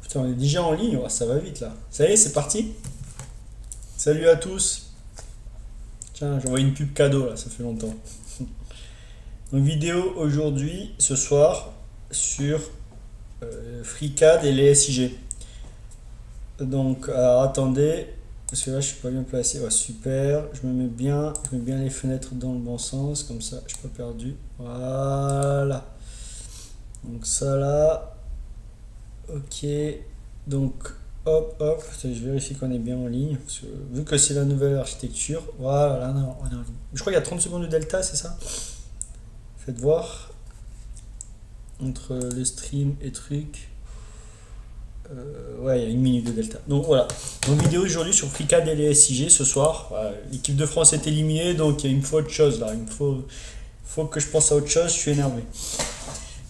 Putain, on est déjà en ligne, oh, ça va vite là. Ça y est, c'est parti. Salut à tous. Tiens, j'envoie une pub cadeau là, ça fait longtemps. Donc vidéo aujourd'hui, ce soir, sur FreeCAD et les SIG. Donc alors, attendez, parce que là je suis pas bien placé. Ouais, super, je mets bien les fenêtres dans le bon sens, comme ça je suis pas perdu. Voilà. Donc ça là, ok. Donc hop hop, je vérifie qu'on est bien en ligne. Parce que, vu que c'est la nouvelle architecture, voilà, là, on est en ligne. Je crois qu'il y a 30 secondes de delta, c'est ça? Faites voir entre le stream et truc. Ouais, il y a une minute de delta. Donc voilà. Donc vidéo aujourd'hui sur FreeCAD et les SIG ce soir. Voilà, l'équipe de France est éliminée, donc il me faut autre chose là. Faut que je pense à autre chose. Je suis énervé.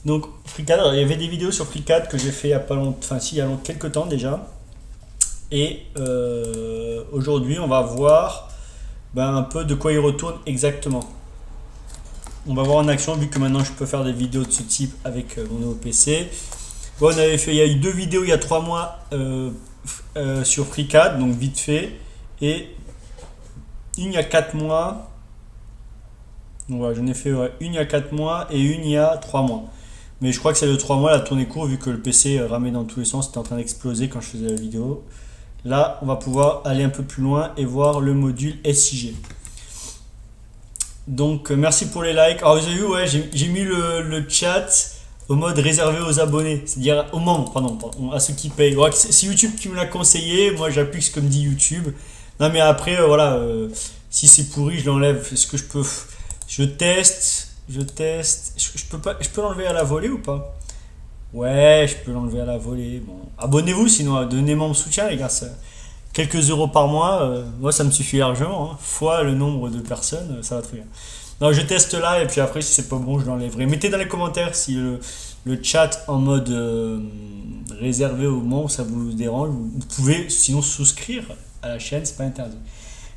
Donc FreeCAD, alors, il y avait des vidéos sur FreeCAD que j'ai fait il y a pas longtemps, enfin si, il y a quelques temps déjà. Et aujourd'hui, on va voir un peu de quoi il retourne exactement. On va voir en action, vu que maintenant je peux faire des vidéos de ce type avec mon nouveau PC. Bon, on avait fait, il y a eu 2 vidéos il y a 3 mois sur FreeCAD, donc vite fait. Et une il y a 4 mois. Donc voilà, j'en ai fait une il y a 4 mois et une il y a 3 mois. Mais je crois que c'est le 3 mois, la tournée court, vu que le PC ramait dans tous les sens, c'était en train d'exploser quand je faisais la vidéo. Là, on va pouvoir aller un peu plus loin et voir le module SIG. Donc, merci pour les likes. Alors, vous avez vu, ouais, j'ai mis le chat au mode réservé aux abonnés, c'est-à-dire aux membres, pardon, à ceux qui payent. Ouais, c'est YouTube qui me l'a conseillé, moi j'applique ce que me dit YouTube. Non, mais après, voilà, si c'est pourri, je l'enlève. Est-ce que je peux. Je teste. Je peux l'enlever à la volée ou pas? Ouais, je peux l'enlever à la volée. Bon, abonnez-vous, sinon donnez-moi mon soutien, les gars. Quelques euros par mois, moi ça me suffit largement. Hein. Fois le nombre de personnes, ça va très bien. Non, je teste là et puis après, si c'est pas bon, je l'enlèverai. Mettez dans les commentaires si le chat en mode réservé aux membres, ça vous dérange. Vous pouvez sinon souscrire à la chaîne, c'est pas interdit.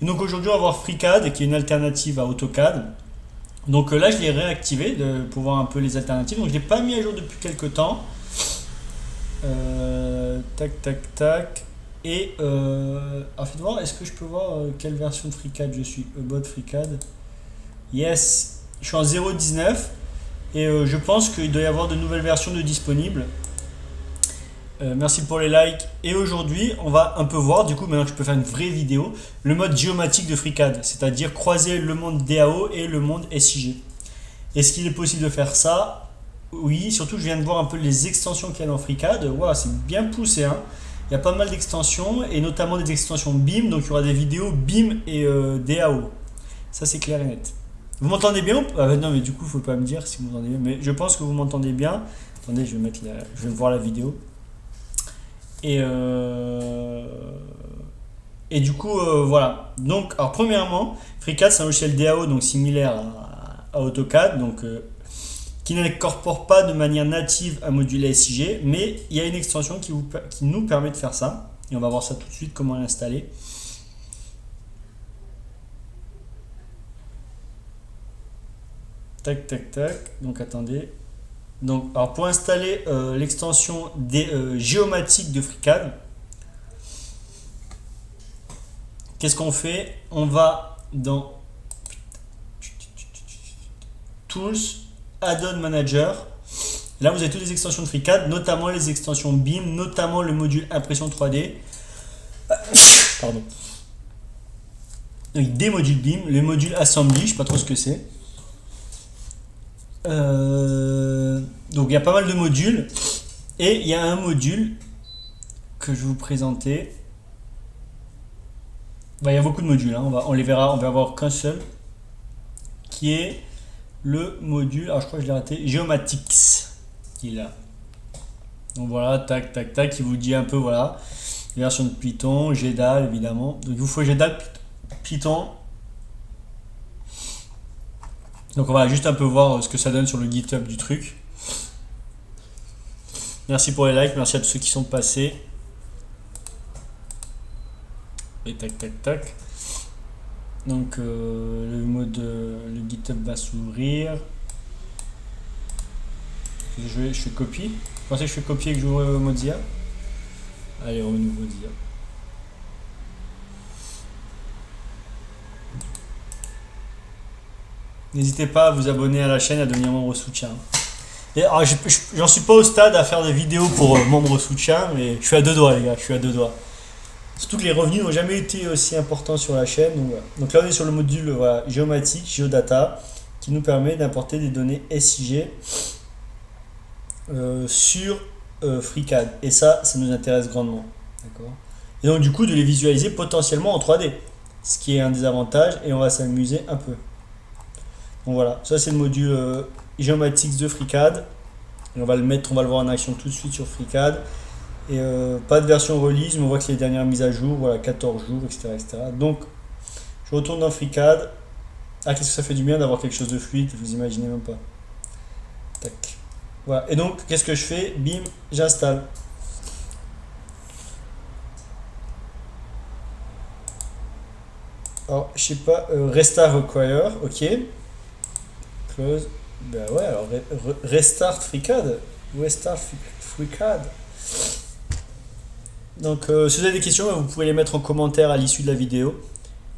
Et donc aujourd'hui, on va voir FreeCAD qui est une alternative à AutoCAD. Donc là, je l'ai réactivé pour voir un peu les alternatives. Donc je l'ai pas mis à jour depuis quelques temps. Tac, tac, tac. Et faites voir, est-ce que je peux voir quelle version de FreeCAD je suis? About FreeCAD. Yes, je suis en 0.19 et je pense qu'il doit y avoir de nouvelles versions de disponibles. Merci pour les likes. Et aujourd'hui, on va un peu voir, du coup, maintenant que je peux faire une vraie vidéo, le mode géomatique de FreeCAD, c'est-à-dire croiser le monde DAO et le monde SIG. Est-ce qu'il est possible de faire ça? Oui, surtout je viens de voir un peu les extensions qu'il y a dans FreeCAD. Wow, c'est bien poussé, hein. Il y a pas mal d'extensions et notamment des extensions BIM, donc il y aura des vidéos BIM et DAO. Ça c'est clair et net. Vous m'entendez bien? Non, mais du coup, il ne faut pas me dire si vous m'entendez bien, mais je pense que vous m'entendez bien. Attendez, je vais voir la vidéo. Et du coup, voilà. Donc, alors premièrement, FreeCAD c'est un logiciel DAO, donc similaire à AutoCAD, donc qui n'incorpore pas de manière native un module SIG, mais il y a une extension qui nous permet de faire ça. Et on va voir ça tout de suite, comment l'installer. Tac, tac, tac. Donc attendez. Donc, alors pour installer l'extension géomatique de FreeCAD, qu'est-ce qu'on fait? On va dans Tools, Add-on Manager. Là, vous avez toutes les extensions de FreeCAD, notamment les extensions BIM, notamment le module impression 3D. Pardon. Donc, des modules BIM, le module Assembly, je ne sais pas trop ce que c'est. Donc il y a pas mal de modules et il y a un module que je vais vous présenter. Il y a beaucoup de modules, hein. On les verra, on va avoir qu'un seul qui est le module, alors je crois que je l'ai raté, Geomatics. Il est là. Donc voilà, tac tac tac, il vous dit un peu, voilà, les versions de Python, GDAL évidemment. Donc il vous faut GDAL, Python. Donc on va juste un peu voir ce que ça donne sur le GitHub du truc. Merci pour les likes, merci à tous ceux qui sont passés. Et tac tac tac. Donc le GitHub va s'ouvrir. Je fais copie. Vous pensez que je fais copier et que j'ouvre Mozilla? Allez, au nouveau dire. N'hésitez pas à vous abonner à la chaîne, à devenir membre soutien. Et alors, j'en suis pas au stade à faire des vidéos pour membres soutien, mais je suis à deux doigts, les gars, je suis à deux doigts. Surtout que les revenus n'ont jamais été aussi importants sur la chaîne. Donc, voilà. Donc là, on est sur le module voilà, géomatique, Geodata, qui nous permet d'importer des données SIG sur FreeCAD. Et ça nous intéresse grandement. D'accord. Et donc, du coup, de les visualiser potentiellement en 3D, ce qui est un des avantages, et on va s'amuser un peu. Donc voilà, ça c'est le module Geomatics de FreeCAD. Et on va le voir en action tout de suite sur FreeCAD. Et pas de version release, mais on voit que c'est les dernières mises à jour, voilà, 14 jours, etc., etc. Donc, je retourne dans FreeCAD. Ah, qu'est-ce que ça fait du bien d'avoir quelque chose de fluide, vous imaginez même pas. Tac. Voilà, et donc, qu'est-ce que je fais? Bim, j'installe. Alors, je sais pas, restart require, ok. Close. Ben ouais, alors restart FreeCAD. Restart FreeCAD. Donc, si vous avez des questions, vous pouvez les mettre en commentaire à l'issue de la vidéo.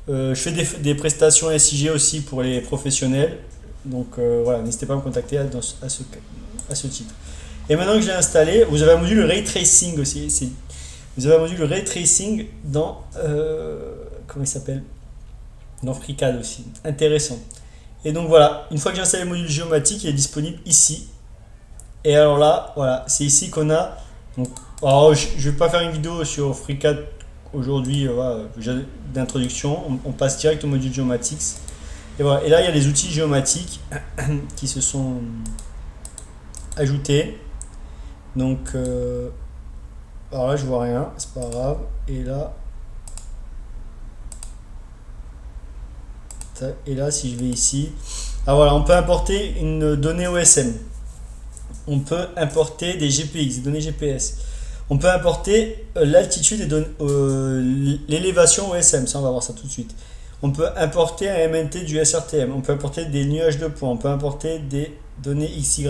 Je fais des prestations SIG aussi pour les professionnels. Donc, voilà, n'hésitez pas à me contacter à ce titre. Et maintenant que je l'ai installé, vous avez un module Ray Tracing aussi. Vous avez un module Ray Tracing dans. Comment il s'appelle? Dans FreeCAD aussi. Intéressant. Et donc voilà, une fois que j'ai installé le module géomatique, il est disponible ici. Et alors là, voilà, c'est ici qu'on a. Donc, alors, je ne vais pas faire une vidéo sur FreeCAD aujourd'hui voilà, d'introduction. On passe direct au module géomatique. Et voilà, et là il y a les outils géomatiques qui se sont ajoutés. Donc, alors là je vois rien, c'est pas grave. Et là. Et là, si je vais ici, ah voilà, on peut importer une donnée OSM. On peut importer des GPX, des données GPS. On peut importer l'altitude et l'élévation OSM. Ça, on va voir ça tout de suite. On peut importer un MNT du SRTM. On peut importer des nuages de points. On peut importer des données XY,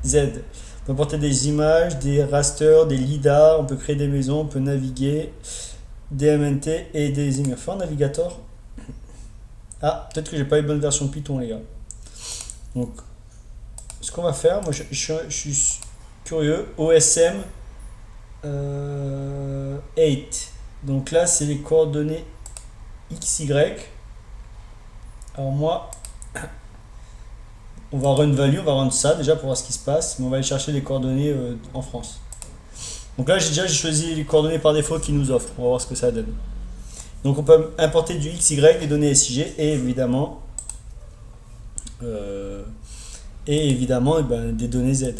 Z. On peut importer des images, des rasters, des lidars. On peut créer des maisons. On peut naviguer des MNT et des images. Faire un navigateur. Ah, peut-être que j'ai pas eu bonne version de Python, les gars. Donc, ce qu'on va faire, moi je suis curieux, OSM 8. Donc là, c'est les coordonnées XY. Alors moi, on va run value, on va run ça déjà pour voir ce qui se passe, mais on va aller chercher les coordonnées en France. Donc là, j'ai choisi les coordonnées par défaut qu'ils nous offrent. On va voir ce que ça donne. Donc on peut importer du XY, les données SIG et évidemment, des données Z.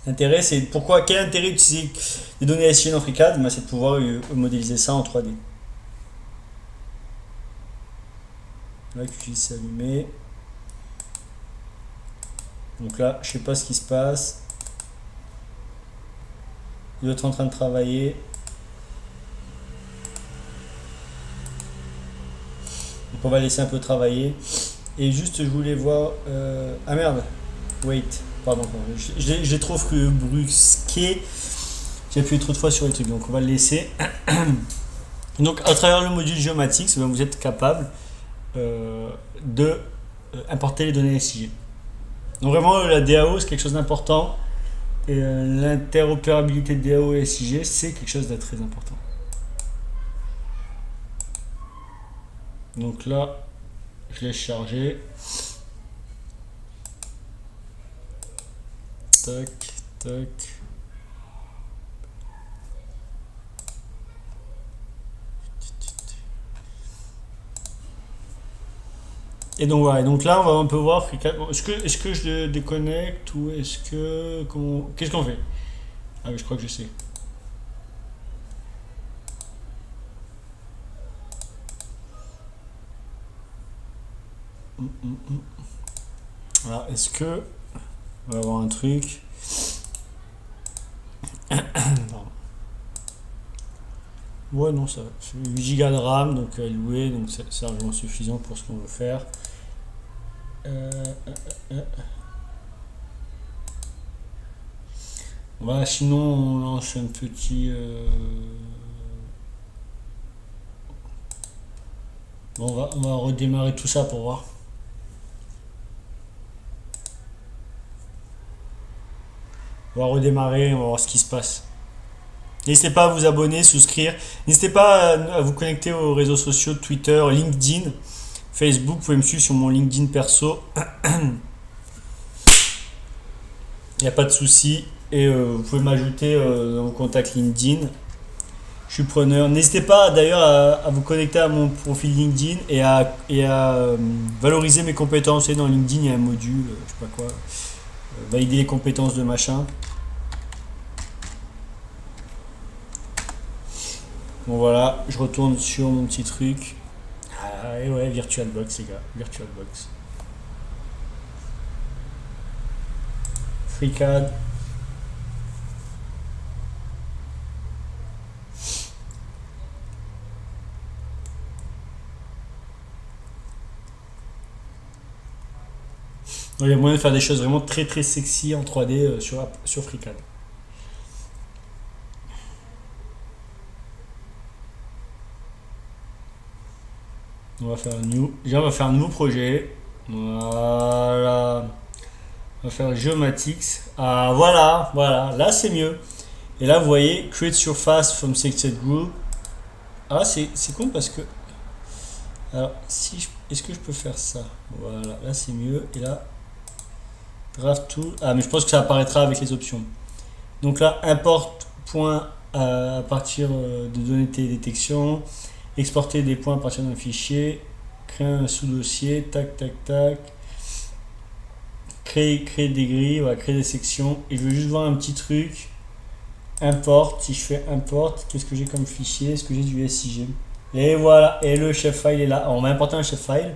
L'intérêt, c'est quel intérêt d'utiliser des données SIG dans FreeCAD? C'est de pouvoir modéliser ça en 3D. Là, QGIS s'est allumé. Donc là, je sais pas ce qui se passe. Il doit être en train de travailler. Donc on va laisser un peu travailler. Et juste, je voulais voir. Ah merde! Wait, pardon. J'ai trop brusqué. J'ai appuyé trop de fois sur les trucs. Donc on va le laisser. Donc à travers le module géomatique, vous êtes capable de importer les données SIG. Donc vraiment, la DAO, c'est quelque chose d'important. Et l'interopérabilité de DAO et SIG, c'est quelque chose de très important. Donc là, je laisse charger. Tac, tac. Et donc voilà, et donc là on peut voir est-ce que je le déconnecte ou est-ce que qu'est-ce qu'on fait? Ah oui, je crois que je sais. Alors est-ce que on va avoir un truc? Non. Ouais, non, ça va. 8 Go de RAM, donc à louer, donc c'est largement suffisant pour ce qu'on veut faire. Voilà, sinon on lance un petit. Bon, on va redémarrer tout ça pour voir. On va redémarrer, on va voir ce qui se passe. N'hésitez pas à vous abonner, souscrire. N'hésitez pas à vous connecter aux réseaux sociaux, Twitter, LinkedIn, Facebook. Vous pouvez me suivre sur mon LinkedIn perso. Il n'y a pas de souci. Et vous pouvez m'ajouter dans vos contacts LinkedIn. Je suis preneur. N'hésitez pas d'ailleurs à vous connecter à mon profil LinkedIn et à valoriser mes compétences. Vous savez, dans LinkedIn, il y a un module, je sais pas quoi, valider les compétences de machin. Bon voilà, je retourne sur mon petit truc. Ah et ouais, VirtualBox les gars, VirtualBox. FreeCAD. Il y a moyen de faire des choses vraiment très très sexy en 3D sur FreeCAD. On va faire new. Déjà, on va faire un nouveau projet. Voilà. On va faire Geomatics. Ah, voilà, voilà. Là, c'est mieux. Et là, vous voyez, Create Surface from Selected Group. Ah, c'est con parce que. Alors, si est-ce que je peux faire ça? Voilà, là, c'est mieux. Et là, Draft Tool. Ah, mais je pense que ça apparaîtra avec les options. Donc là, import point à partir de données de télédétection. Exporter des points à partir d'un fichier, créer un sous-dossier, tac, tac, tac, créer des grilles, voilà, créer des sections. Et je veux juste voir un petit truc. Import, si je fais import, qu'est-ce que j'ai comme fichier? Est-ce que j'ai du SIG? Et voilà, et le chef file est là. Alors, on va importer un chef file.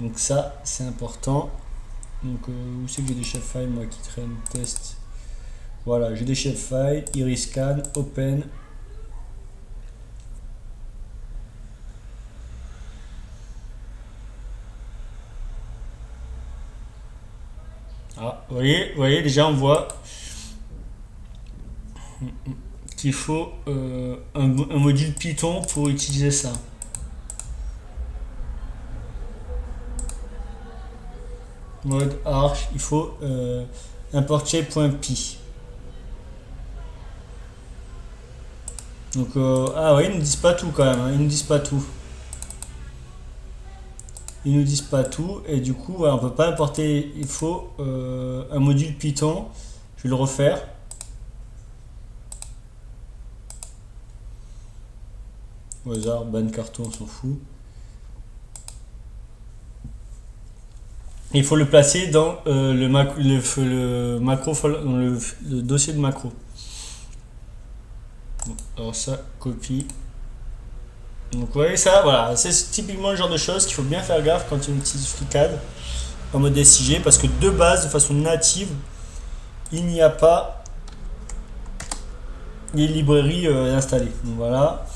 Donc ça, c'est important. Donc où c'est que j'ai des chef files moi qui traînent? Test. Voilà, j'ai des chef files, iriscan, open. Ah, vous voyez, déjà on voit qu'il faut un module Python pour utiliser ça. Mode arch, il faut import shape.py. Donc, ah ouais, ils nous disent pas tout quand même, hein, ils nous disent pas tout. Ils nous disent pas tout et du coup voilà, on peut pas importer, il faut un module Python. Je vais le refaire. Au hasard, ban carton, on s'en fout. Et il faut le placer dans le macro, dans le dossier de macro. Bon, alors ça, copie. Donc vous voyez ça, voilà, c'est typiquement le genre de choses qu'il faut bien faire gaffe quand on utilise FreeCAD en mode SIG, parce que de base, de façon native, il n'y a pas les librairies installées. Donc voilà.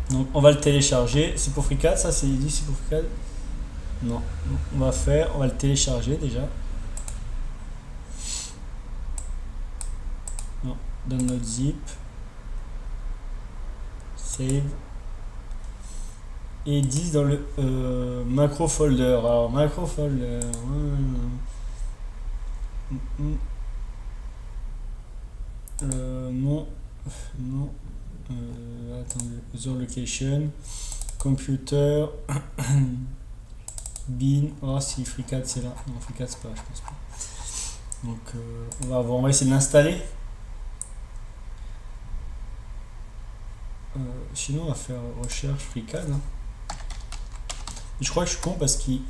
Donc on va le télécharger. C'est pour FreeCAD, ça c'est dit, c'est pour FreeCAD. Non, on va le télécharger déjà. Non, download zip. Save. Et ils disent dans le macro folder. Alors macro folder. Non. Non. Attendez. User location. Computer. Bin. Oh si FreeCAD c'est là. Non FreeCAD c'est pas, je pense pas. Donc on va essayer de l'installer. Sinon on va faire recherche FreeCAD. Hein. Je crois que je suis con parce qu'il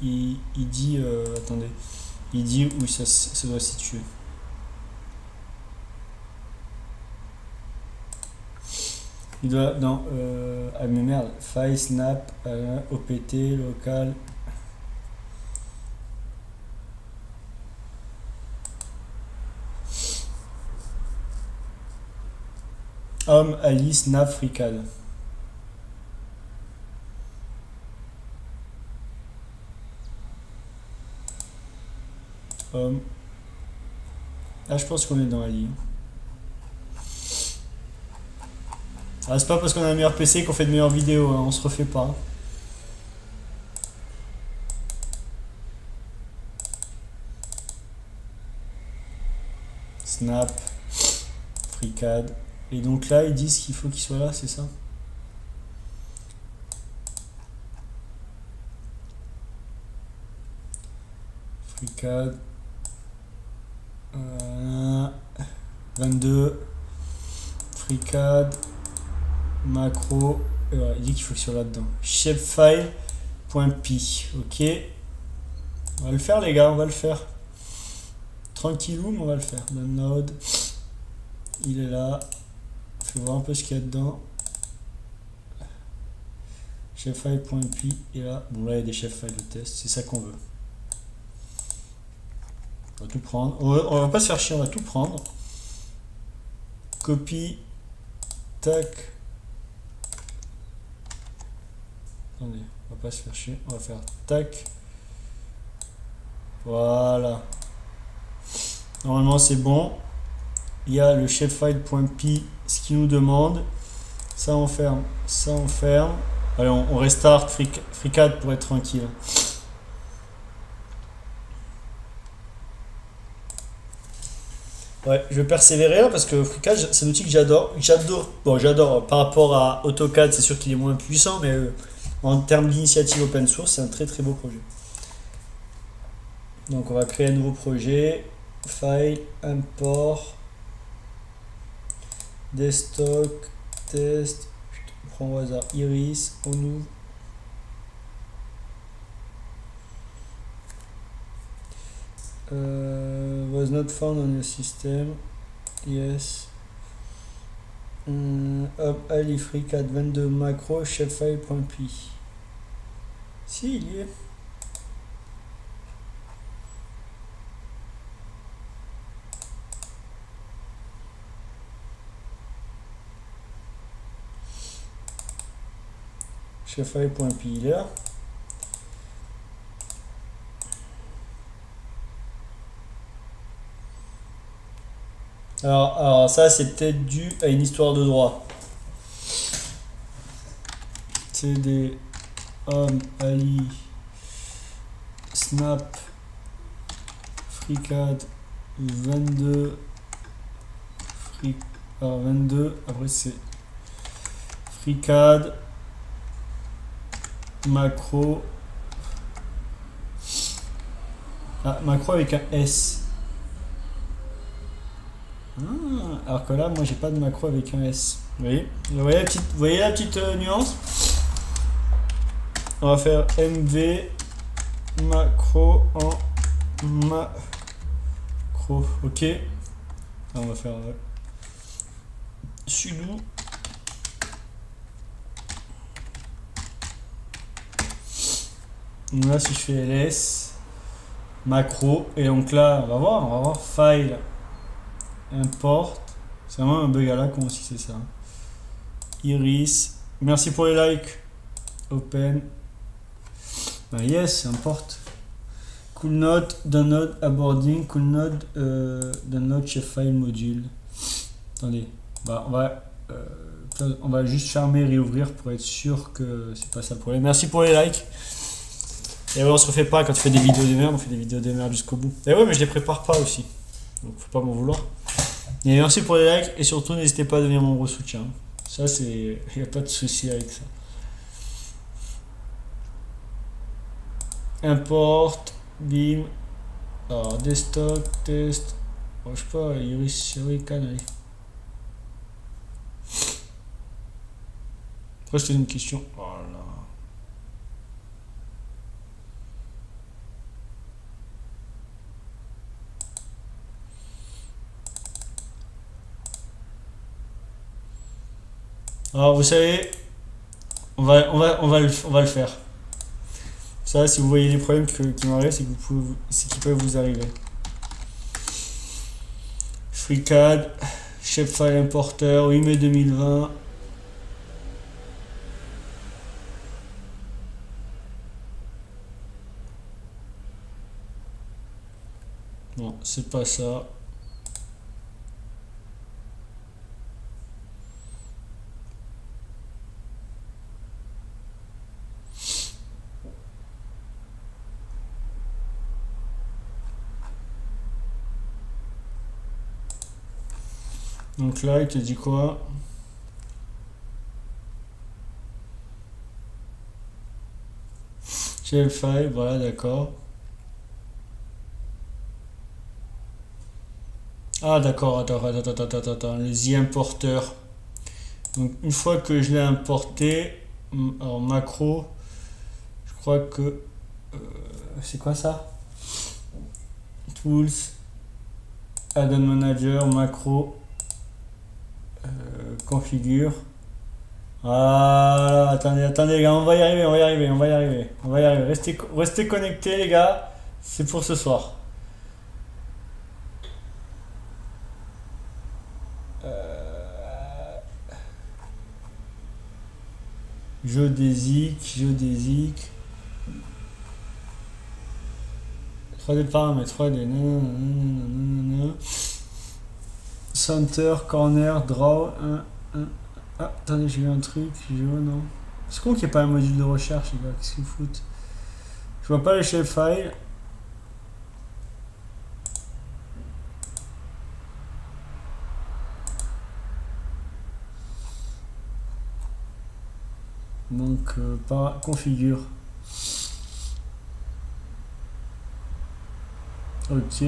dit attendez, il dit où ça doit se situer. Il doit dans ah mais merde, file snap opt local. Home Alice snap FreeCAD. Ah, je pense qu'on est dans la ligne. Ah, c'est pas parce qu'on a un meilleur PC qu'on fait de meilleures vidéos, hein, on se refait pas. Snap, FreeCAD. Et donc là, ils disent qu'il faut qu'il soit là, c'est ça? FreeCAD. 22. FreeCAD. Macro. Et voilà, il dit qu'il faut qu'il soit là-dedans. Shapefile.py. Ok. On va le faire, les gars, on va le faire. Tranquillou, mais on va le faire. Download. Il est là. Je vais voir un peu ce qu'il y a dedans. Shapefile.py est là. Bon, là, il y a des shapefiles de test. C'est ça qu'on veut. On va tout prendre. On va pas se faire chier, on va tout prendre. Copie. Tac. Attendez, on va pas se faire chier. On va faire tac. Voilà. Normalement, c'est bon. Il y a le shapefile.py, ce qu'il nous demande. Ça, on ferme. Ça, on ferme. Allez, on restart FreeCAD pour être tranquille. Ouais, je vais persévérer là parce que FreeCAD, c'est un outil que j'adore. J'adore par rapport à AutoCAD, c'est sûr qu'il est moins puissant, mais en termes d'initiative open source, c'est un très très beau projet. Donc on va créer un nouveau projet. File, import, desktop, test. On prend au hasard Iris, on ouvre. Was not found on your system. Yes. Hop, Ali FreeCAD 22 macro shapefile.py. Si, il y est. Shapefile.py, il est là. Alors ça, c'est peut-être dû à une histoire de droit. CD, Home, Ali, Snap, FreeCAD, 22, 22, après c'est FreeCAD, macro, macro avec un S. Alors que là, moi, j'ai pas de macro avec un S. Vous voyez la petite nuance? On va faire MV macro en macro. Ok. Alors, on va faire sudo. Là, si je fais ls macro, et donc là, on va voir file import. C'est vraiment un bug à la con si c'est ça. Iris. Merci pour les likes. Open. Bah yes, importe. Cool note, download, abording, cool note, download shapefile module. Attendez, bah on va juste fermer, réouvrir pour être sûr que c'est pas ça le problème. Merci pour les likes. Et ouais, on se refait pas quand tu fais des vidéos de merde, on fait des vidéos de merde jusqu'au bout. Et ouais, mais je les prépare pas aussi. Donc faut pas m'en vouloir. Et merci pour les likes et surtout n'hésitez pas à devenir mon gros soutien. Ça c'est, il n'y a pas de souci avec ça. Import, bim. Alors desktop, test. Oh, je sais pas, Iris, allez. Après je te donne une question. Oh là. Alors vous savez, on va le faire. Ça, si vous voyez les problèmes qui m'arrivent, c'est qu'ils peuvent vous arriver. FreeCAD, Shapefile Importer, 8 mai 2020. Non, c'est pas ça. Donc là, il te dit quoi? Shapefile, voilà, d'accord. Ah, d'accord, attends, les importeurs. Donc, une fois que je l'ai importé, alors macro, je crois que. C'est quoi ça? Tools, Add-on Manager, macro, configure. Ah, attendez, les gars, on va y arriver, Restez connectés, les gars. C'est pour ce soir. Géodésique. 3D paramètres, 3D. Center, corner, draw. Ah, attendez, j'ai eu un truc. Non. C'est con qu'il n'y ait pas un module de recherche, les gars. Qu'est-ce qu'ils foutent? Je vois pas le shapefile. Donc, configure. Ok.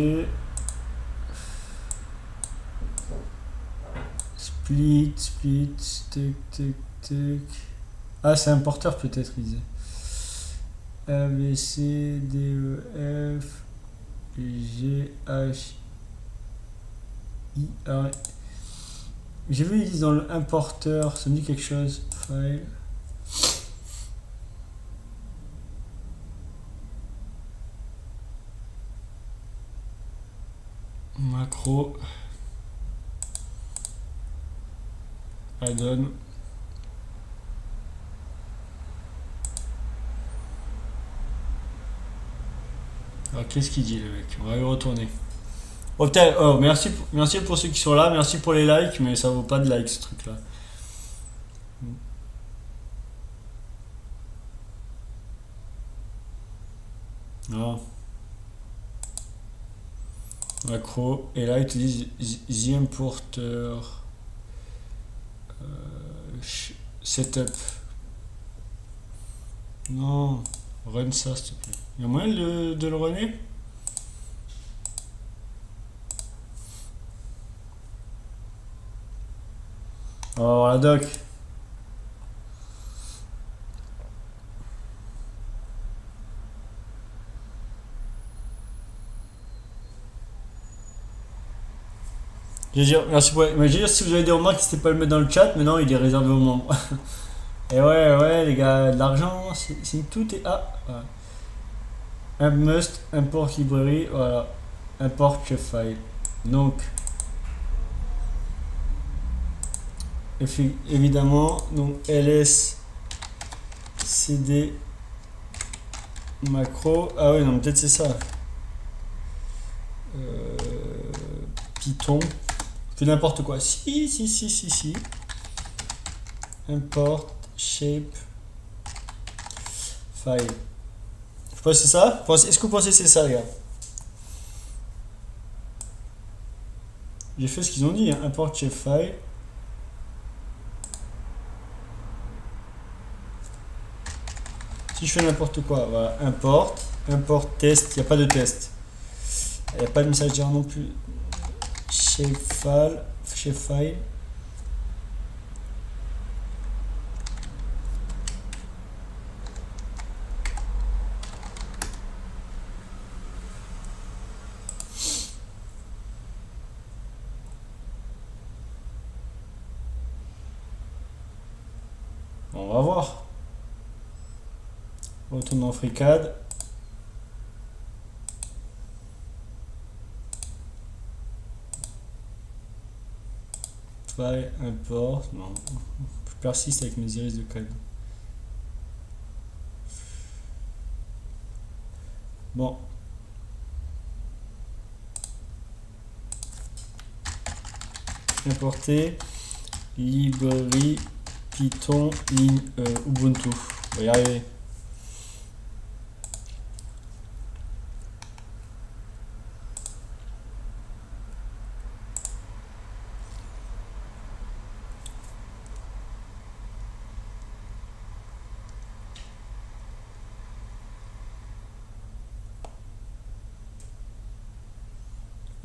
Split, tac. Ah, c'est un porteur peut-être, il disait. A, B, C, D, E, F, G, H, I, R. J'ai vu, ils disent dans le importeur, ça me dit quelque chose. File. Macro. Add-on. Alors qu'est-ce qu'il dit le mec? On va y retourner. Oh, merci pour ceux qui sont là, merci pour les likes, mais ça vaut pas de likes ce truc là. Non. Macro. Et là ils te disent the importer setup. Non. Run ça s'il te plaît. Il y a moyen de le runner? On va voir la doc. Je veux dire, merci pour. Mais je veux dire, si vous avez des remarques, n'hésitez pas à le mettre dans le chat, mais non, il est réservé aux membres. Et ouais, les gars, de l'argent, c'est tout est. Ah, voilà. Un must, import librairie, voilà. Import file. Donc, évidemment, donc ls cd macro. Ah ouais, non, peut-être c'est ça. Python. Fait n'importe quoi. Si. Import shape file. Je pense que c'est ça. Est-ce que vous pensez que c'est ça, les gars? J'ai fait ce qu'ils ont dit, hein. Import shape file. Si je fais n'importe quoi, voilà, import test, il n'y a pas de test. Il n'y a pas de message d'erreur non plus. Shapefile. On va voir. On retourne dans FreeCAD. File, import. Non, je persiste avec mes iris de code. Bon. importer librairie Python in Ubuntu. On va y arriver.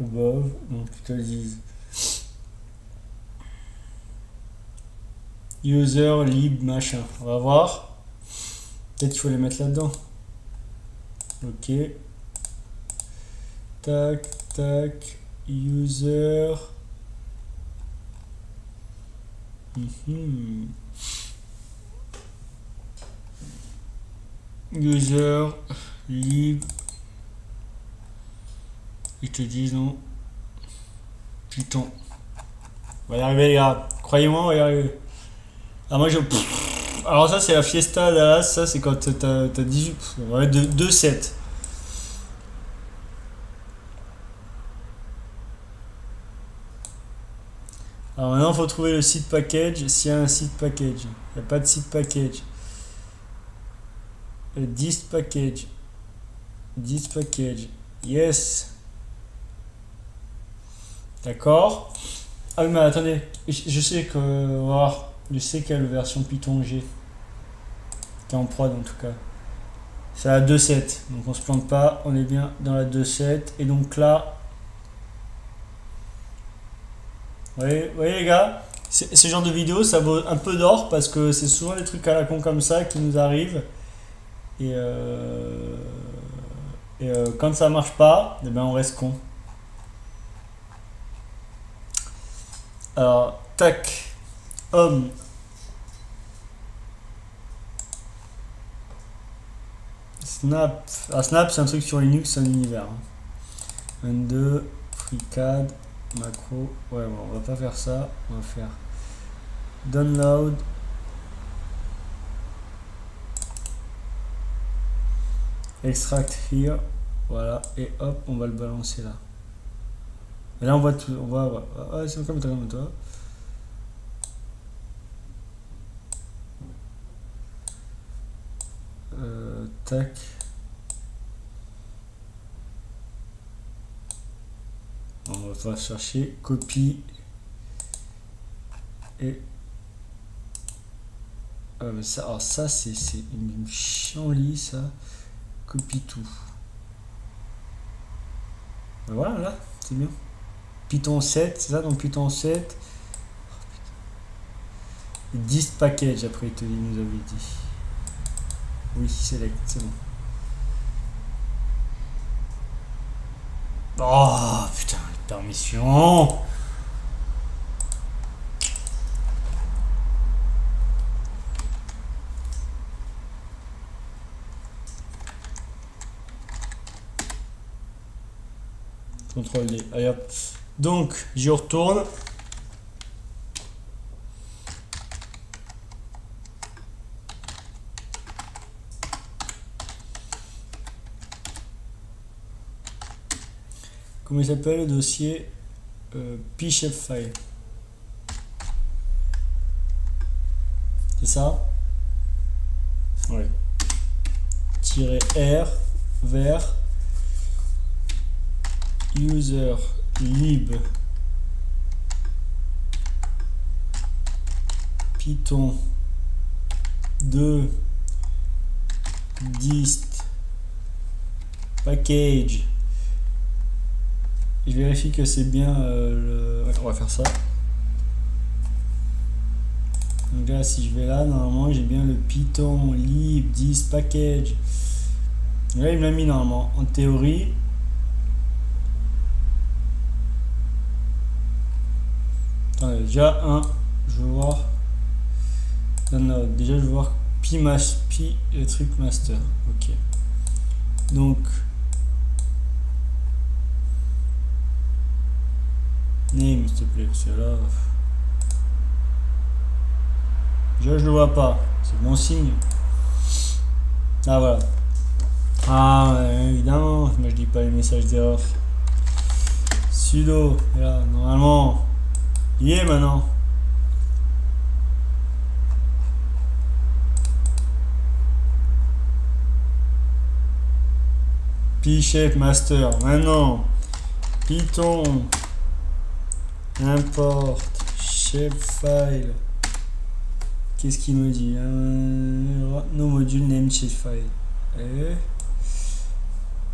Above, donc tu te dis user lib machin. On va voir. Peut-être qu'il faut les mettre là-dedans. Ok. Tac, tac. User. User lib. Ils te disent non. Python. On va y arriver les gars. Croyez-moi, on va y arriver. Ah moi je... Alors ça c'est la Fiesta Dallas, ça c'est quand t'as 18... Ouais, 2-7. Alors maintenant il faut trouver le site package, s'il y a un site package. Il n'y a pas de site package. Dist package. Dist package. Yes. D'accord. Ah oui mais attendez, je sais que... voir, je sais quelle version Python j'ai. Qui est en prod en tout cas. C'est la 2.7. Donc on se plante pas, on est bien dans la 2.7. Et donc là... Vous voyez les gars, ce genre de vidéo ça vaut un peu d'or parce que c'est souvent des trucs à la con comme ça qui nous arrivent. Et quand ça marche pas, eh ben on reste con. Alors, tac, homme. Snap. Ah, Snap, c'est un truc sur Linux, c'est un univers. 22, FreeCAD, macro. Ouais, bon, on va pas faire ça. On va faire download. Extract here. Voilà. Et hop, on va le balancer là. Et là, on voit tout. On voit. Ah, c'est comme toi. Tac. On va chercher copie et ça, alors ça c'est une chienlit ça, copie tout. Voilà là, c'est bien. Python 7, c'est ça donc Python 7. Oh, 10 package après il nous avait dit. Oui, select, c'est bon. Oh putain, permission. CTRL D. Allez hop. Donc, j'y retourne. Comment il s'appelle le dossier pchef-file. C'est ça? Ouais. -r vers user lib python 2 dist package. Je vérifie que c'est bien ouais, on va faire ça. Donc là si je vais là, normalement j'ai bien le python lib dist package. Là il me l'a mis normalement en théorie. Attendez, déjà un, je veux voir. Non, déjà je veux voir pi le truc master. Ok. Donc name s'il te plaît, c'est là. Déjà je le vois pas, c'est bon signe. Ah voilà. Ah évidemment, moi je dis pas les messages d'erreur. Sudo, là, normalement. Il y est maintenant. P-Shape Master. Maintenant. Python. Import. Shapefile. Qu'est-ce qu'il me dit? No module name shapefile. Et.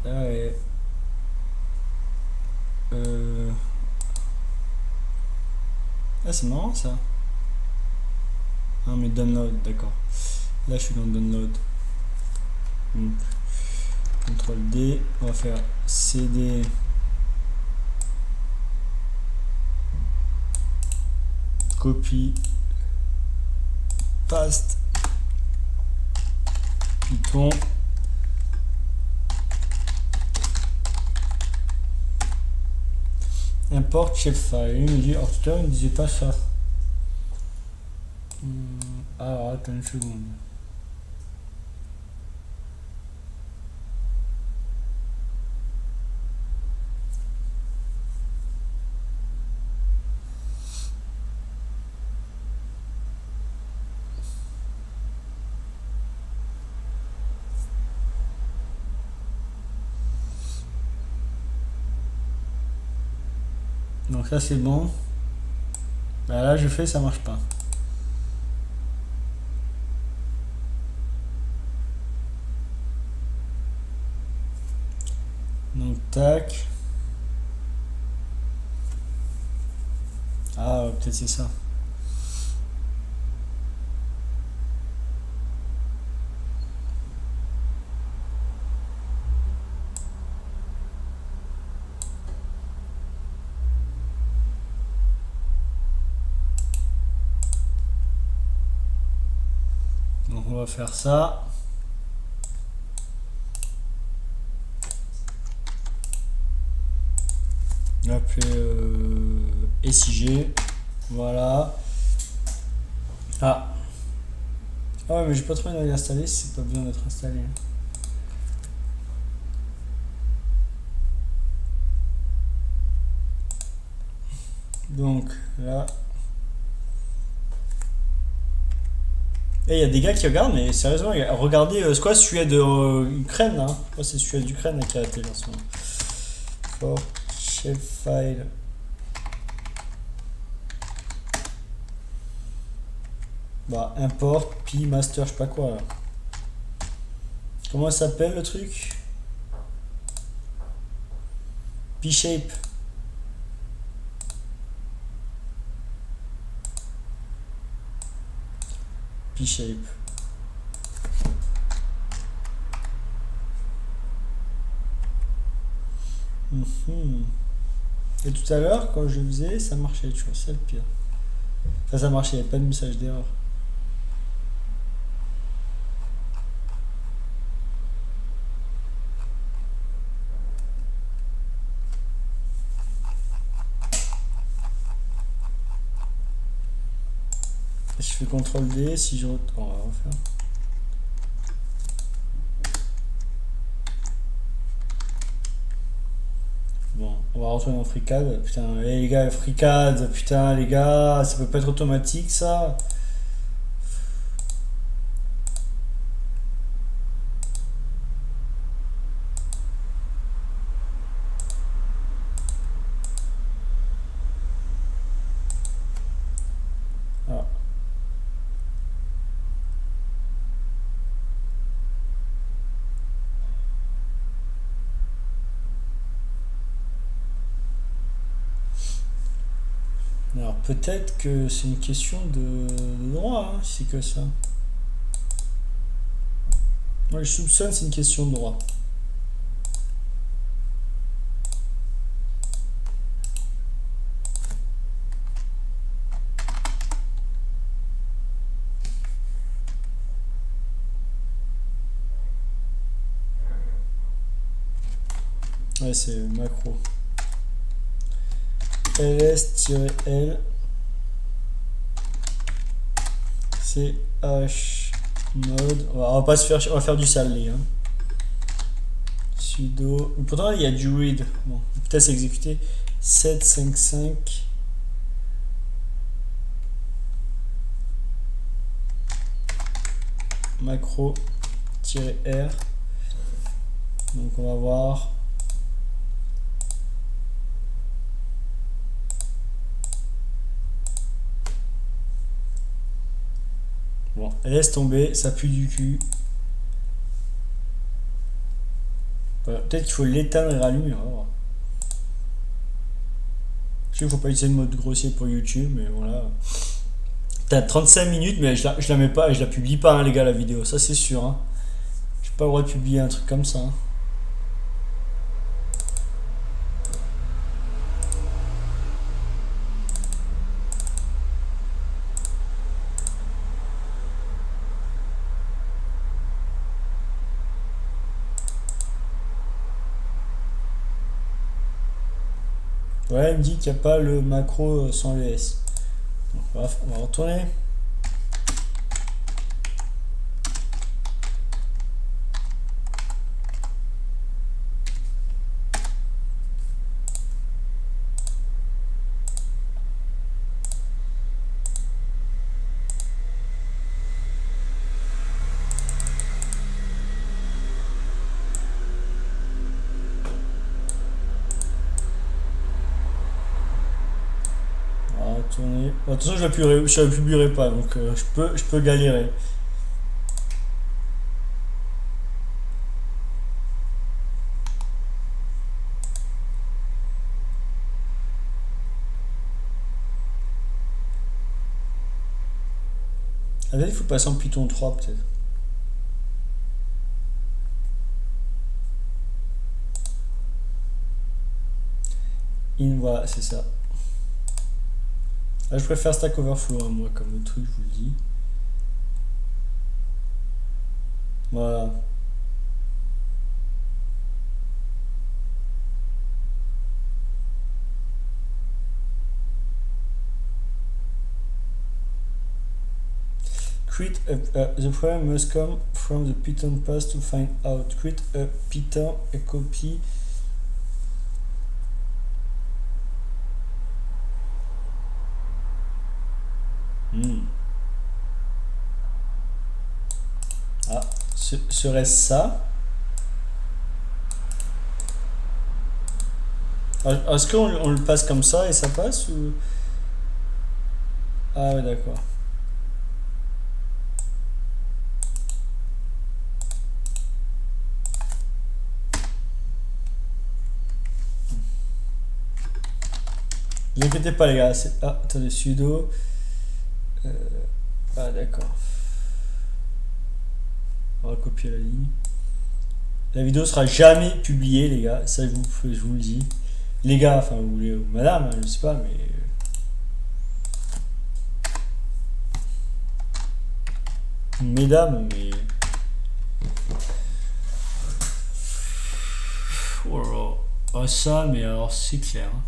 Ah ouais. Ah, c'est marrant ça. Ah, mais download, d'accord. Là, je suis dans download. Donc, CTRL D. On va faire CD. Copie. Paste. Python. Import shapefile. Il me dit, alors tout à l'heure, il ne disait pas ça. Alors, attends une seconde. Donc ça c'est bon. Bah là je fais, ça marche pas. Donc tac. Ah peut-être c'est ça. Donc on va faire ça. Appeler SIG. Voilà. Ah. Ah ouais, mais j'ai pas trop envie d'installer si c'est pas besoin d'être installé. Donc là. Et il y a des gars qui regardent, mais sérieusement, regardez, c'est quoi celui de Ukraine là? Je crois que c'est celui d'Ukraine qui a la télé en ce moment. For shapefile. Bah, import, pi, master, je sais pas quoi là. Comment ça s'appelle le truc? P-shape. P-shape. Et tout à l'heure, quand je faisais, ça marchait, tu vois, c'est le pire. Enfin, ça marchait, il n'y avait pas de message d'erreur. Je fais CTRL D, si je... On va refaire. Bon, on va retourner dans FreeCAD. Putain, les gars, FreeCAD, putain, les gars, ça peut pas être automatique ça. Ah. Alors peut-être que c'est une question de droit, hein, si c'est que ça. Moi je soupçonne c'est une question de droit. Ouais, c'est macro. ls-l ch mode. On va pas se faire, on va faire du sale les gars. Sudo. Pourtant il y a du read. Bon, peut-être c'est exécuté. 755 macro-r. Donc on va voir. Bon, laisse tomber, ça pue du cul. Voilà, peut-être qu'il faut l'éteindre et rallumer. Je sais qu'il ne faut pas utiliser le mode grossier pour YouTube, mais voilà. T'as 35 minutes, mais je la mets pas et je la publie pas, hein, les gars, la vidéo, ça c'est sûr. Hein. J'ai pas le droit de publier un truc comme ça. Hein. Ouais, il me dit qu'il n'y a pas le macro sans le S. Donc, on va retourner. Tourner. Bon, de toute façon, je la publierai pas, donc je peux galérer. Ah, il faut passer en Python 3 peut-être. Voilà, c'est ça. Là, je préfère Stack Overflow, hein, moi, comme le truc, je vous le dis. Voilà. The problem must come from the Python path to find out. Create a Python a copy. Ah, serait-ce ça? Est-ce qu'on le passe comme ça et ça passe ou... Ah ouais, d'accord. Ne vous inquiétez pas les gars, ah, attendez, sudo. Ah d'accord. On va copier la ligne. La vidéo sera jamais publiée les gars, ça je vous le dis. Les gars, enfin ou madame, hein, je sais pas, mais... Mesdames, mais... Oh là là. Ah ça, mais alors c'est clair. Hein.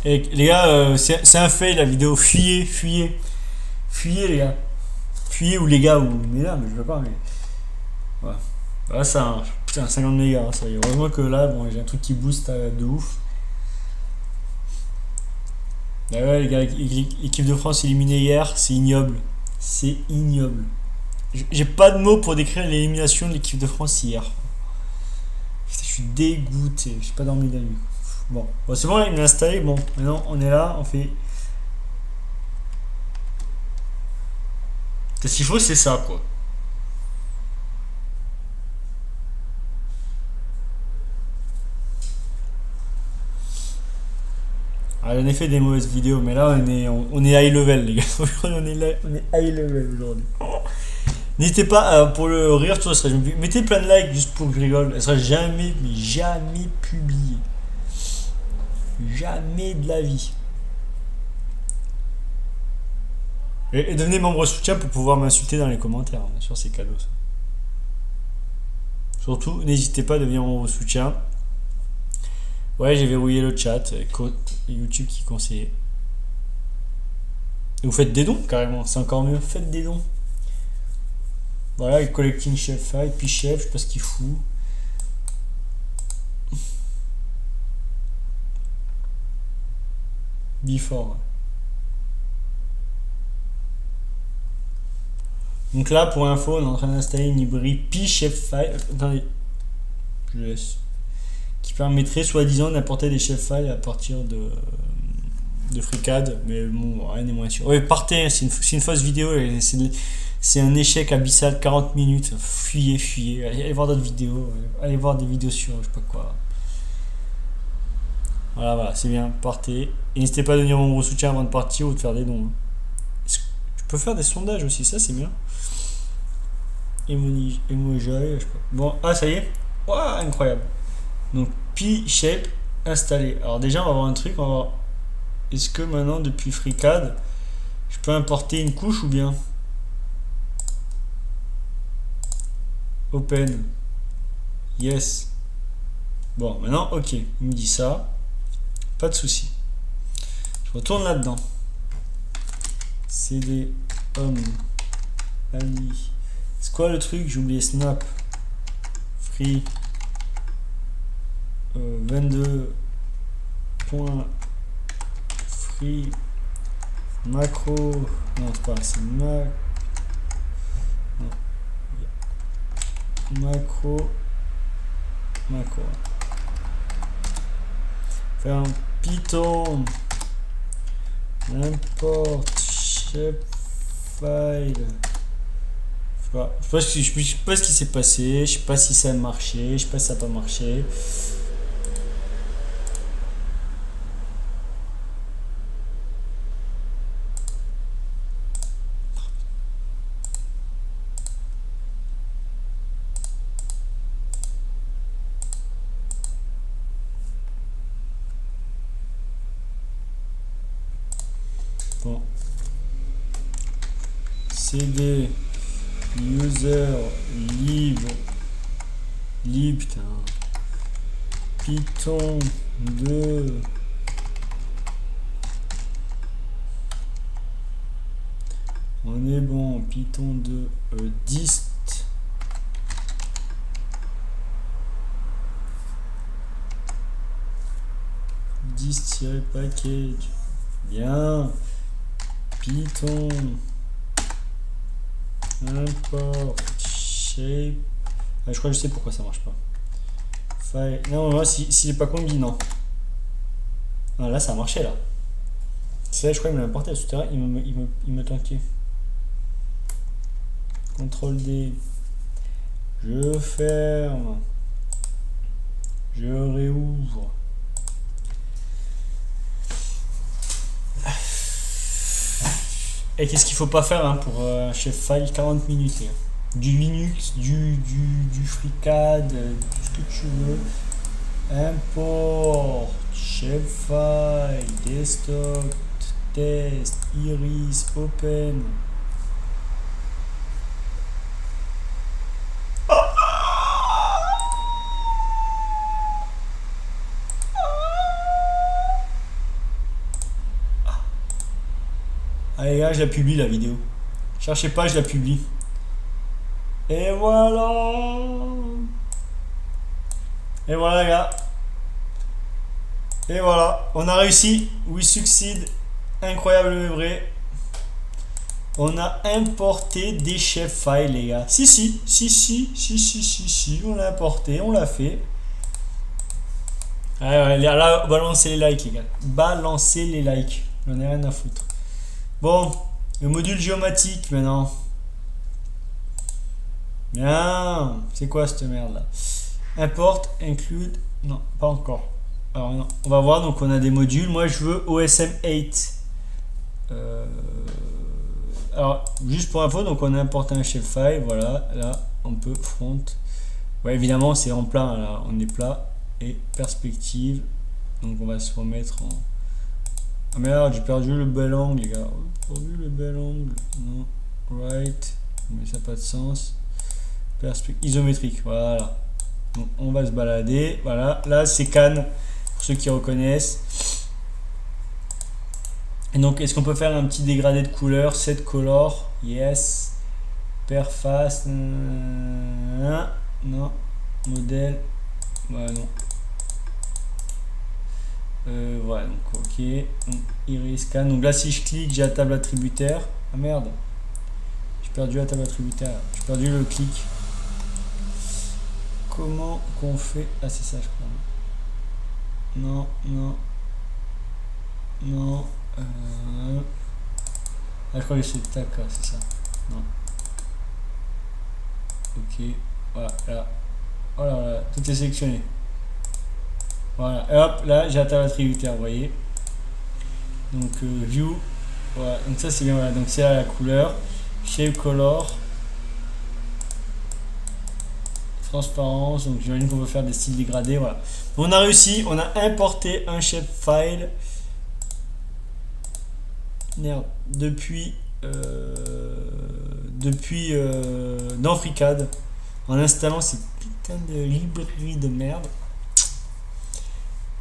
Et les gars, c'est un fait la vidéo. Fuyez les gars. Fuyez ou les gars ou mesdames, je veux pas, mais. Voilà. Voilà ça, hein. Putain, 50 mégas, hein, ça y est. Heureusement que là, bon, j'ai un truc qui booste de ouf. Bah ouais, les gars, l'équipe de France éliminée hier, c'est ignoble. C'est ignoble. J'ai pas de mots pour décrire l'élimination de l'équipe de France hier. Putain, je suis dégoûté, j'ai pas dormi de la nuit. Bon, c'est bon, il m'a installé. Bon, maintenant on est là, on fait. Ce qu'il faut, c'est ça, quoi. Ah, j'en ai fait des mauvaises vidéos, mais là on est high level, les gars. on est high level aujourd'hui. N'hésitez pas pour le rire, tout ça. Mettez plein de likes juste pour que je rigole. Elle sera jamais publiée. Jamais de la vie. Et devenez membre soutien pour pouvoir m'insulter dans les commentaires. Bien sûr, c'est cadeau ça. Surtout, n'hésitez pas à devenir membre soutien. Ouais, j'ai verrouillé le chat. YouTube qui conseillait. Et vous faites des dons carrément, c'est encore mieux. Faites des dons. Voilà, Collecting Chef, et puis Chef, je sais pas ce qu'il fout. Before. Donc là, pour info, on est en train d'installer une librairie P-Shapefile. Attendez, je laisse. Qui permettrait soi-disant d'importer des shapefiles à partir de FreeCAD. Mais bon, rien n'est moins sûr. Oui, partez, c'est une fausse vidéo. C'est un échec abyssal, 40 minutes. Fuyez, fuyez. Allez voir d'autres vidéos. Allez voir des vidéos sur je sais pas quoi. Voilà, c'est bien. Partez. Et n'hésitez pas à donner mon gros soutien avant de partir ou de faire des dons. Je peux faire des sondages aussi, ça c'est bien. Emoji, je sais pas. Bon, ça y est. Waouh, incroyable. Donc, P-Shape installé. Alors déjà, on va voir un truc. Est-ce que maintenant, depuis FreeCAD, je peux importer une couche ou bien Open. Yes. Bon, maintenant, ok. Il me dit ça. Pas de souci. Je retourne là-dedans. CD Home. Ali. C'est quoi le truc? J'ai oublié Snap. Free. 22.free. Macro. Non, c'est pas. C'est Mac. Macro. Faire un Python. Import shapefile. Je sais pas ce qui s'est passé. Je sais pas si ça a marché. Je sais pas si ça n'a pas marché. Bon. CD user libre putain. Python 2 on est bon. Python 2 dist package bien. Python import shape. Je crois que je sais pourquoi ça marche pas. File. Non, moi si j'ai pas con, il me dit non. Ah, là ça a marché là. C'est là, je crois qu'il m'a importé à tout à l'heure, il me tanquait. CTRL D. Je ferme. Je réouvre. Et qu'est-ce qu'il faut pas faire pour un shapefile 40 minutes là. Du Linux, du FreeCAD, tout ce que tu veux. Import, shapefile, desktop, test, iris, open. Allez gars, je la publie la vidéo. Cherchez pas, je la publie. Et voilà. Et voilà les gars. Et voilà, on a réussi. We succeed. Incroyable mais vrai. On a importé des shapefiles les gars. Si, on l'a importé, on l'a fait. Allez, là, balancez les likes les gars. Balancez les likes. J'en ai rien à foutre. Bon, le module géomatique maintenant. Bien, c'est quoi cette merde là? Import, include, non, pas encore. Alors non, on va voir, donc on a des modules. Moi je veux OSM8. Alors, juste pour info, donc on a importé un shapefile, voilà, là on peut front. Ouais, évidemment c'est en plat, là, on est plat. Et perspective, donc on va se remettre en... Ah merde, j'ai perdu le bel angle les gars. J'ai perdu le bel angle. Non. Right. Mais ça n'a pas de sens. Perspective isométrique. Voilà. Donc on va se balader. Voilà. Là c'est Cannes. Pour ceux qui reconnaissent. Et donc est-ce qu'on peut faire un petit dégradé de couleur? Set color. Yes. Perface. Non. Modèle. Ouais non. Voilà, donc ok. Donc, iris scan. Donc là, si je clique, j'ai la table attributaire. Ah merde. J'ai perdu la table attributaire. J'ai perdu le clic. Comment qu'on fait? Ah, c'est ça, je crois. Non, non. Non. Ah, je crois que c'est tac, c'est ça. Non. Ok. Voilà, là. Voilà, voilà, tout est sélectionné. Voilà, et hop, là j'ai la table attributaire, vous voyez. Donc view, voilà, donc ça c'est bien, voilà, donc c'est là la couleur, shape color, transparence, donc j'imagine qu'on peut faire des styles dégradés, voilà. On a réussi, on a importé un shapefile depuis dans FreeCAD en installant ces putains de librairies de merde.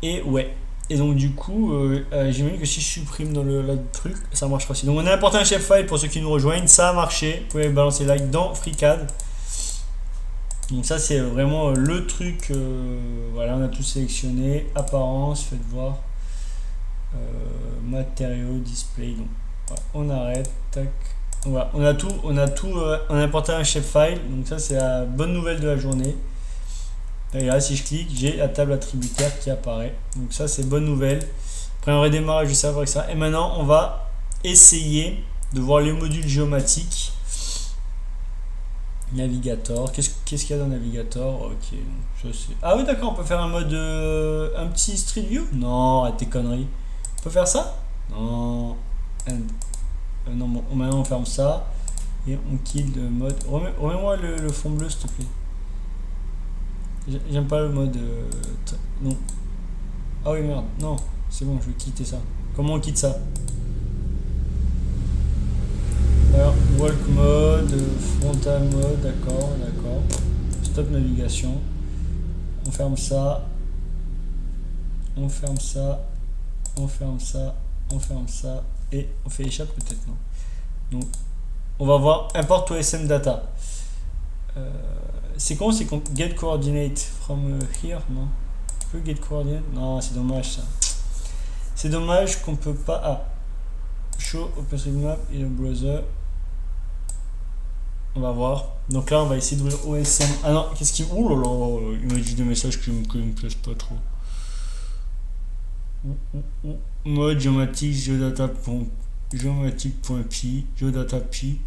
Et ouais. Et donc du coup, j'imagine que si je supprime dans le truc, ça marchera aussi. Donc on a importé un shapefile pour ceux qui nous rejoignent, ça a marché. Vous pouvez balancer like dans FreeCAD. Donc ça c'est vraiment le truc. Voilà, on a tout sélectionné. Apparence, faites voir. Matériaux, display. Donc voilà, on arrête. Tac. Voilà, on a tout. On a importé un shapefile. Donc ça c'est la bonne nouvelle de la journée. Et là, si je clique, j'ai la table attributaire qui apparaît. Donc ça, c'est bonne nouvelle. Après un redémarrage, je sais avec ça. Et maintenant, on va essayer de voir les modules géomatiques. Navigator. Qu'est-ce qu'il y a dans Navigator? Ok, donc ça c'est... Ah oui, d'accord, on peut faire un mode... un petit Street View? Non, arrête tes conneries. On peut faire ça? Non. Non, bon, maintenant on ferme ça. Et on kill le mode... Remets-moi le fond bleu, s'il te plaît. J'aime pas le mode... non. Ah oui, merde. Non, c'est bon, je vais quitter ça. Comment on quitte ça? Alors, walk mode, frontal mode, d'accord, d'accord. Stop navigation. On ferme ça. On ferme ça. On ferme ça. On ferme ça. Et on fait échappe peut-être, non? Donc, on va voir import to SM data. C'est con, c'est qu'on get coordinate from here, non? Je peux get coordinate? Non, c'est dommage ça. C'est dommage qu'on peut pas. Ah, show OpenStreetMap et le browser. On va voir. Donc là, on va essayer d'ouvrir OSM. Ah non, qu'est-ce qu'il. Ouh là là, il m'a dit des messages qui me plaisent pas trop. Mode géomatique, géomatique.py, geodata.py.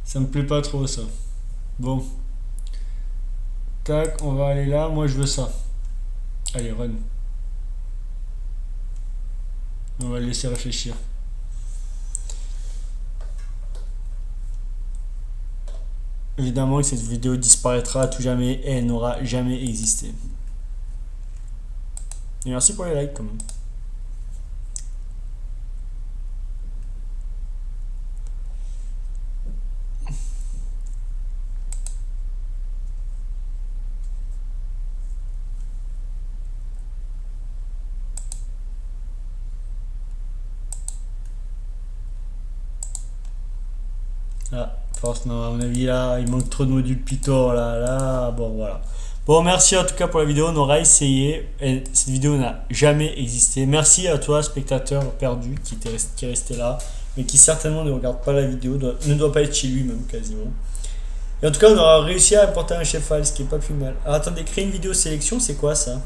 Ça me plaît pas trop ça. Bon. Tac, on va aller là. Moi je veux ça. Allez, run. On va le laisser réfléchir. Évidemment que cette vidéo disparaîtra à tout jamais et elle n'aura jamais existé. Et merci pour les likes quand même. Ah, force, non, à mon avis, là, il manque trop de modules Python, là, bon, voilà. Bon, merci en tout cas pour la vidéo, on aura essayé, et cette vidéo n'a jamais existé. Merci à toi, spectateur perdu, qui est resté là, mais qui certainement ne regarde pas la vidéo, ne doit pas être chez lui même, quasiment. Et en tout cas, on aura réussi à importer un shapefile, ce qui est pas plus mal. Alors, attendez, créer une vidéo sélection, c'est quoi ça?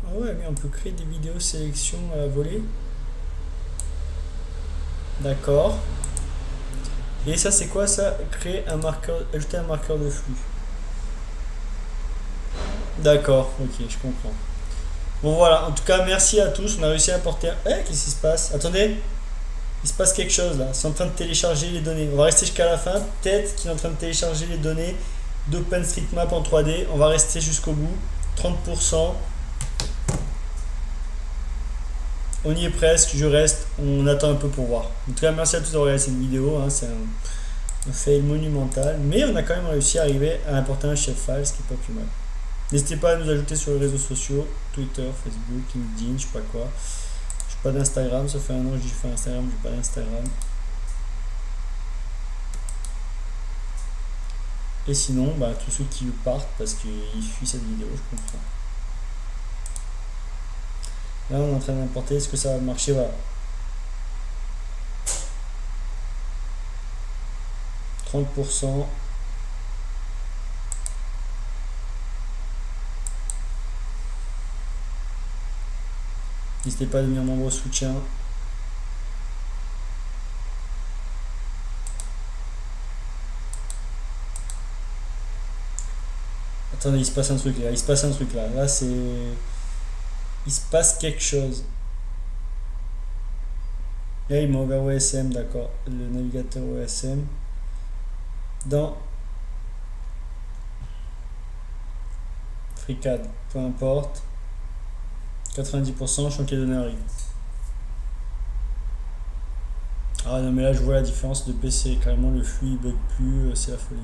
Ah ouais, mais on peut créer des vidéos sélection à la volée. D'accord. Et ça, c'est quoi ça? Créer un marqueur, ajouter un marqueur de flux. D'accord, ok, je comprends. Bon voilà, en tout cas, merci à tous. On a réussi à importer. Eh, qu'est-ce qui se passe? Attendez, il se passe quelque chose là. C'est en train de télécharger les données. On va rester jusqu'à la fin. Peut-être qu'il est en train de télécharger les données d'OpenStreetMap en 3D. On va rester jusqu'au bout. 30%. On y est presque, je reste, on attend un peu pour voir. En tout cas, merci à tous d'avoir regardé cette vidéo, hein, c'est un fail monumental, mais on a quand même réussi à arriver à importer un shapefile, ce qui est pas plus mal. N'hésitez pas à nous ajouter sur les réseaux sociaux, Twitter, Facebook, LinkedIn, je sais pas quoi. Pas d'Instagram, ça fait un an que j'ai fait Instagram, j'ai pas d'Instagram. Et sinon, bah, tous ceux qui partent parce qu'ils fuient cette vidéo, je comprends. Là, on est en train d'importer, est-ce que ça va marcher? Voilà. 30%. N'hésitez pas à devenir membre au soutien. Attendez, il se passe un truc là, il se passe un truc là. Là, c'est... Il se passe quelque chose. Là, il m'a ouvert OSM, d'accord. Le navigateur OSM. Dans FreeCAD, peu importe. 90%, chantier de donnerie. Ah non, mais là, je vois la différence de PC. Carrément, le flux, il bug plus, c'est la folie.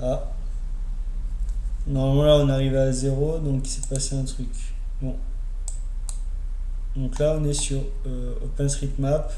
Ah. Normalement, là, on arrive à 0, donc il s'est passé un truc. Bon. Donc là, on est sur OpenStreetMap.